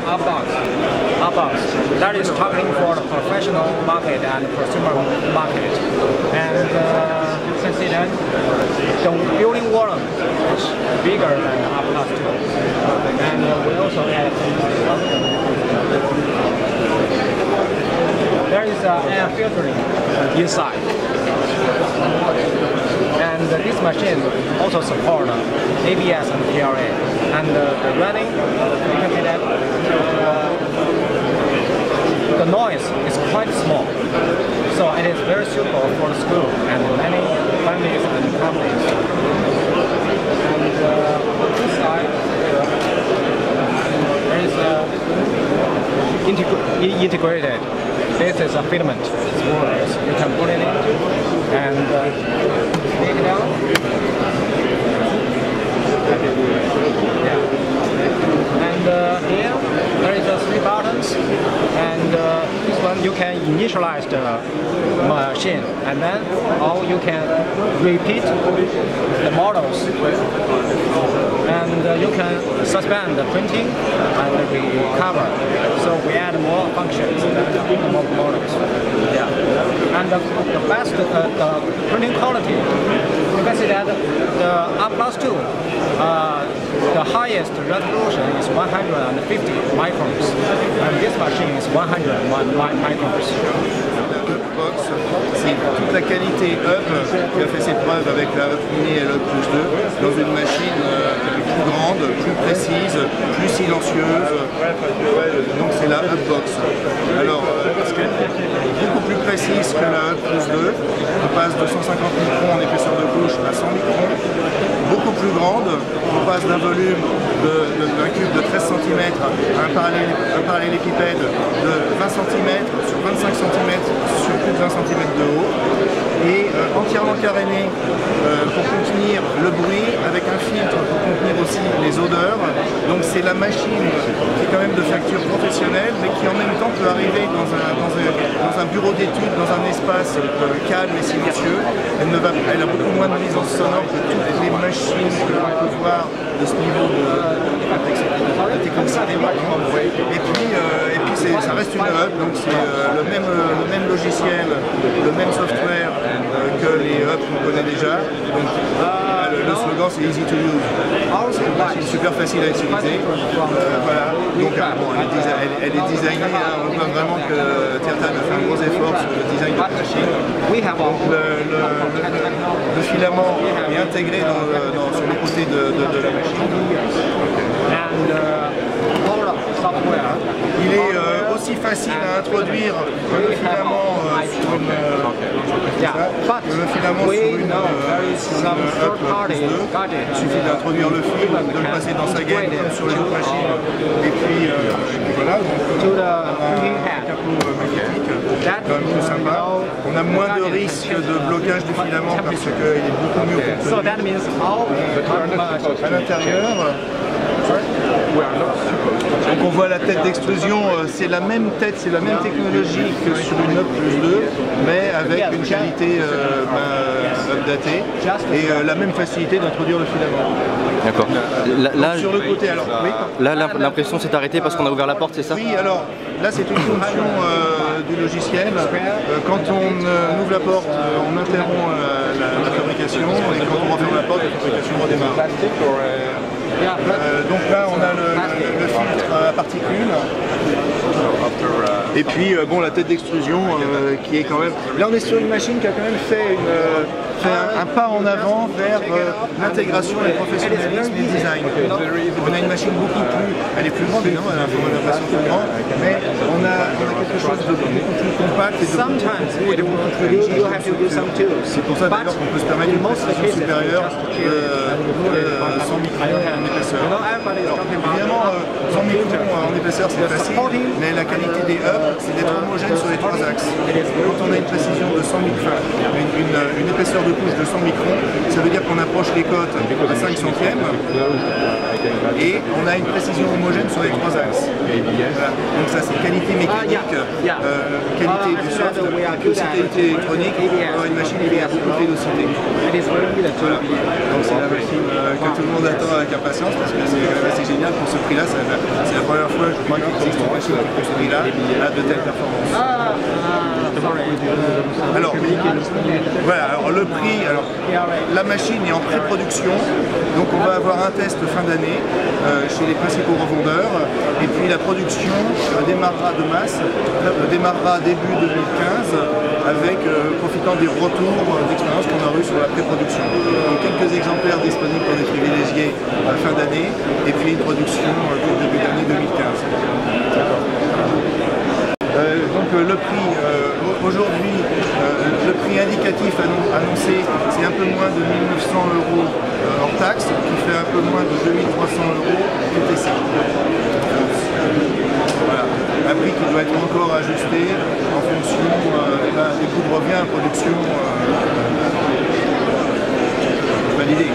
Upbox. Upbox. That is targeting for the professional market and consumer market. And you can see that the building volume is bigger than the Upbox 2. And we also add there is air filtering inside. And this machine also supports ABS and PRA. And the running, you can see that the noise is quite small. So it is very suitable for the school and many families and companies. And on this side, there is integrated. This is a filament. You can put it in and take it out. Yeah. And here there is 3 buttons, and this one you can initialize the machine, and then or you can repeat the models, and you can suspend the printing and recover. So we add more functions and more models. Yeah. And the best the printing quality. You can see that the Upbox 2, the highest resolution is 150 microns, and this machine is 101 microns. Upbox, c'est toute la qualité Up qui a fait ses preuves avec la Up Mini et l'Up Plus 2 dans une machine plus grande, plus précise, plus silencieuse. Donc c'est la Upbox. Alors, beaucoup plus précise que la Up Plus 2. On passe de 150 microns en épaisseur de couche à 100 microns. Beaucoup plus grande, on passe d'un volume d'un cube de 13 cm à un parallélépipède de 20 cm sur 25 cm sur plus de 20 cm de haut, et entièrement caréné pour contenir le bruit, avec un filtre pour contenir aussi les odeurs. Donc c'est la machine qui est quand même de facture professionnelle, mais qui en même temps peut arriver dans un bureau d'études, dans un espace calme et silencieux. Elle a beaucoup moins de nuisances sonores que toutes les machines que l'on peut voir de ce niveau de technicité. Et puis ça reste une hub, donc c'est le même logiciel, le même software que les hubs qu'on connaît déjà. Donc le slogan c'est easy to use. C'est super facile à utiliser. Voilà. Donc bon, elle est designée, hein. On voit vraiment que Tirtan a fait un gros effort sur le design de la machine. Donc le filament est intégré sur les côtés de la machine. Il est aussi facile à introduire le filament sur une Up Plus 2. Il suffit d'introduire le fil, de le passer dans sa gaine comme sur les autres machines. Et puis voilà, donc un capot magnétique, quand même plus sympa. On a moins de risque de blocage du filament parce qu'il est beaucoup mieux contenu. À l'intérieur, donc on voit la tête d'extrusion, c'est la même tête, c'est la même technologie que sur une Up Plus 2, mais avec une qualité updatée et la même facilité d'introduire le filament. D'accord. Là, sur le côté, alors, oui. Là l'impression s'est arrêtée parce qu'on a ouvert la porte, c'est ça? Oui, alors là c'est une fonction du logiciel. Quand on ouvre la porte, on interrompt la fabrication, et quand on referme la porte, la fabrication redémarre. Donc là on a le filtre à particules. Et puis bon, la tête d'extrusion qui est quand même... Là on est sur une machine qui a quand même fait un pas en avant vers l'intégration et le professionnalisme et le design. On a une machine beaucoup plus... Elle est plus grande, évidemment, elle a l'impression plus grande, mais on a quelque chose de beaucoup plus compact et de beaucoup plus rigide. C'est pour ça d'ailleurs qu'on peut se permettre une précision supérieure de 100 microns en épaisseur. Évidemment, 100 microns en épaisseur c'est facile, mais la qualité des hubs c'est d'être homogène sur les 3 axes. Quand on a une précision de 100 microns, une épaisseur de couche de 100 microns, ça veut dire qu'on approche les cotes à 5 centièmes. et on a une précision homogène sur les 3 axes. Voilà. Donc ça c'est qualité mécanique, qualité du soft, et puis aussi qualité électronique, avoir une machine qui a beaucoup de vélocité. Voilà. Donc c'est la machine que tout le monde attend avec impatience parce que c'est génial pour ce prix-là. C'est la première fois je crois qu'il existe une machine qui pour ce prix-là a de telles performances. Alors, voilà, alors le prix, la machine est en pré-production, donc on va avoir un test fin d'année chez les principaux revendeurs, et puis la production démarrera de masse, démarrera début 2015, avec profitant des retours d'expérience qu'on a eu sur la pré-production. Donc quelques exemplaires disponibles pour des privilégiés fin d'année, et puis une production pour début d'année 2015. Donc le prix, aujourd'hui, le prix indicatif annoncé, c'est un peu moins de 1 900 € hors taxe, qui fait un peu moins de 2 300 € TTC. Voilà. Un prix qui doit être encore ajusté en fonction des coûts de revient à production validés.